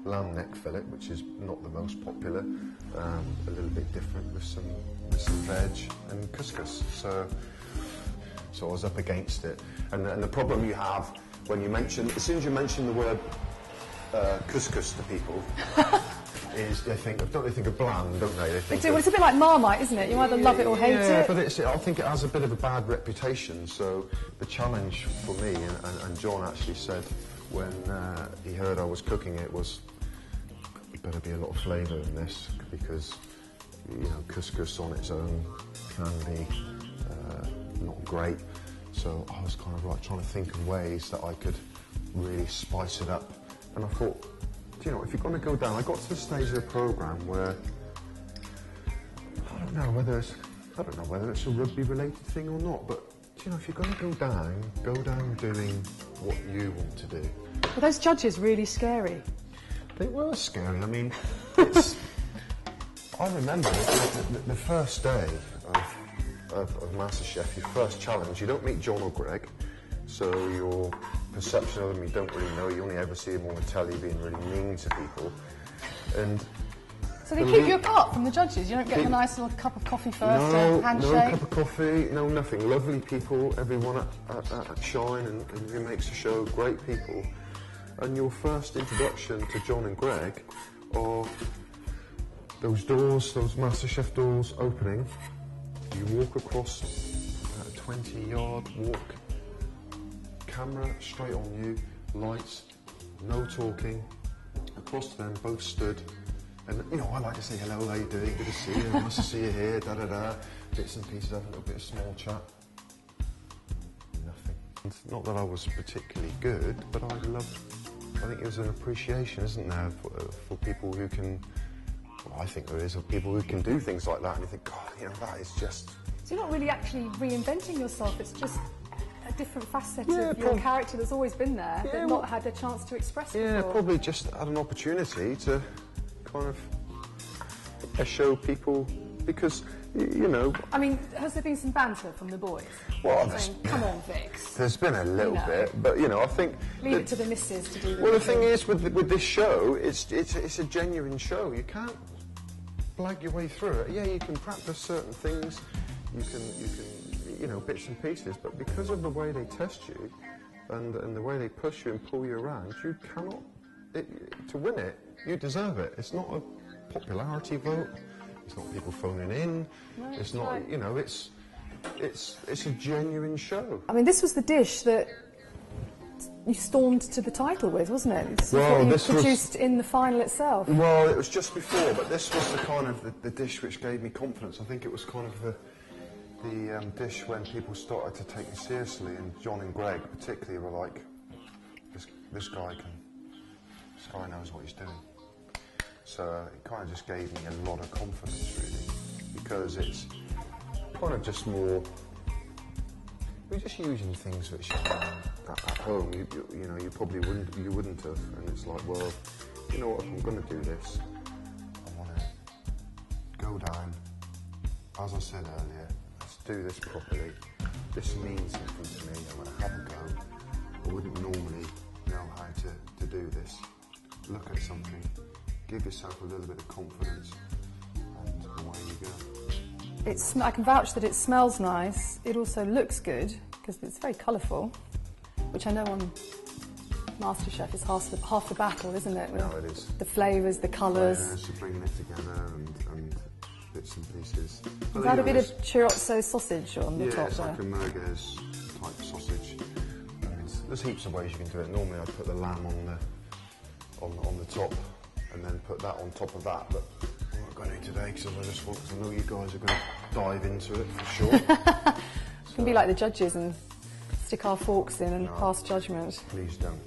lamb neck fillet, which is not the most popular, a little bit different with some veg and couscous. So I was up against it, and the problem you have when you mention, as soon as you mention the word couscous to people, is they think of bland, don't they? They do. Well, it's a bit like Marmite, isn't it? You either love it or hate it. Yeah, but I think it has a bit of a bad reputation. So the challenge for me, and John actually said when he heard I was cooking it, was there better be a lot of flavour in this, because couscous on its own can be not great. So I was kind of like trying to think of ways that I could really spice it up, and I thought, if you're going to go down, I got to the stage of the programme where I don't know whether it's a rugby related thing or not, but if you're going to go down doing what you want to do. Were those judges really scary? They were scary. I mean, I remember the first day of MasterChef, your first challenge, you don't meet John or Greg, so your perception of them you don't really know, you only ever see them on the telly being really mean to people. And so they keep you apart from the judges? You don't get a nice little cup of coffee first, a handshake? No cup of coffee, no nothing. Lovely people, everyone at Shine and who makes the show, great people. And your first introduction to John and Greg are those doors, those MasterChef doors opening. You walk across about a 20-yard walk, camera straight on you, lights, no talking, across to them, both stood, and I like to say hello, how you doing, good to see you, nice to see you here, da-da-da, bits and pieces, have a little bit of small chat. Nothing. It's not that I was particularly good, but I think there's an appreciation, isn't there, for people who can, well, I think there is, of people who can do things like that, and you think, God, that is just... So you're not really actually reinventing yourself, it's just a different facet of your character that's always been there, but not had a chance to express it before. Probably just had an opportunity to kind of show people, because, I mean, has there been some banter from the boys? Well, saying, come on, Vix. There's been a little bit, but, I think... Leave it to the missus to do the... Well, the thing is, with this show, it's a genuine show. You can't blag your way through it. Yeah, you can practice certain things, you can bits and pieces, but because of the way they test you and the way they push you and pull you around, you cannot... to win it, you deserve it. It's not a popularity vote. It's not people phoning in. No, it's not, right. It's a genuine show. I mean, this was the dish that you stormed to the title with, wasn't it? This well, was what you produced in the final itself. Well, it was just before, but this was the kind of the dish which gave me confidence. I think it was kind of the dish when people started to take me seriously, and John and Greg particularly were like, this guy knows what he's doing. So it kind of just gave me a lot of confidence, really, because it's kind of just more, we're just using things which at home you probably wouldn't have, and it's like, well, you know what, if I'm going to do this, I want to go down, as I said earlier, let's do this properly, this means something to me, I'm going to have a go, I wouldn't normally know how to do this, look at something, give yourself a little bit of confidence, and away you go. I can vouch that it smells nice. It also looks good because it's very colourful, which I know on MasterChef is half the battle, isn't it? No, it is. The flavours, the colours. So bringing it together and bits and pieces. Is that a bit of chorizo sausage on the top there? Yeah, it's like a merguez type sausage. And there's heaps of ways you can do it. Normally I put the lamb on the top, and then put that on top of that, but I'm not going to today because I know you guys are going to dive into it for sure. We can be like the judges and stick our forks in and pass judgment. Please don't.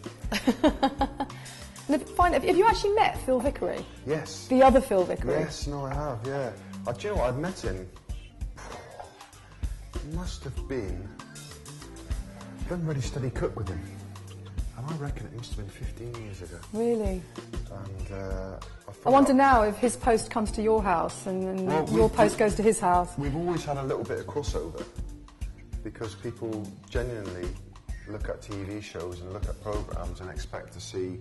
Have you actually met Phil Vickery? Yes. The other Phil Vickery? Yes, no, I have, yeah. Do you know what, I'd met him, it must have been, I've done Ready Steady Cook with him. And I reckon it must have been 15 years ago. Really? And I wonder now if his post comes to your house and your post goes to his house. We've always had a little bit of crossover because people genuinely look at TV shows and look at programmes and expect to see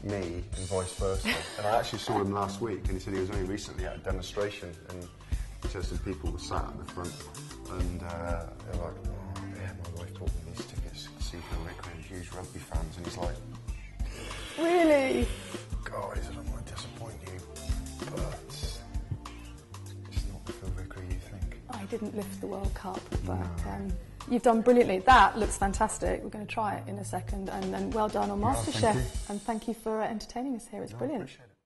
me and vice versa. And I actually saw him last week, and he said he was only recently at a demonstration, and he said some people were sat at the front, and they're like, oh yeah, my wife bought me these tickets to see Phil Vickery, huge rugby fans, and he's like, Really? God, he said, I might disappoint you, but it's not the Phil Vickery you think. I didn't lift the World Cup, but you've done brilliantly. That looks fantastic. We're going to try it in a second, and then well done on MasterChef, thank you. and thank you for entertaining us here. It's brilliant. I appreciate it.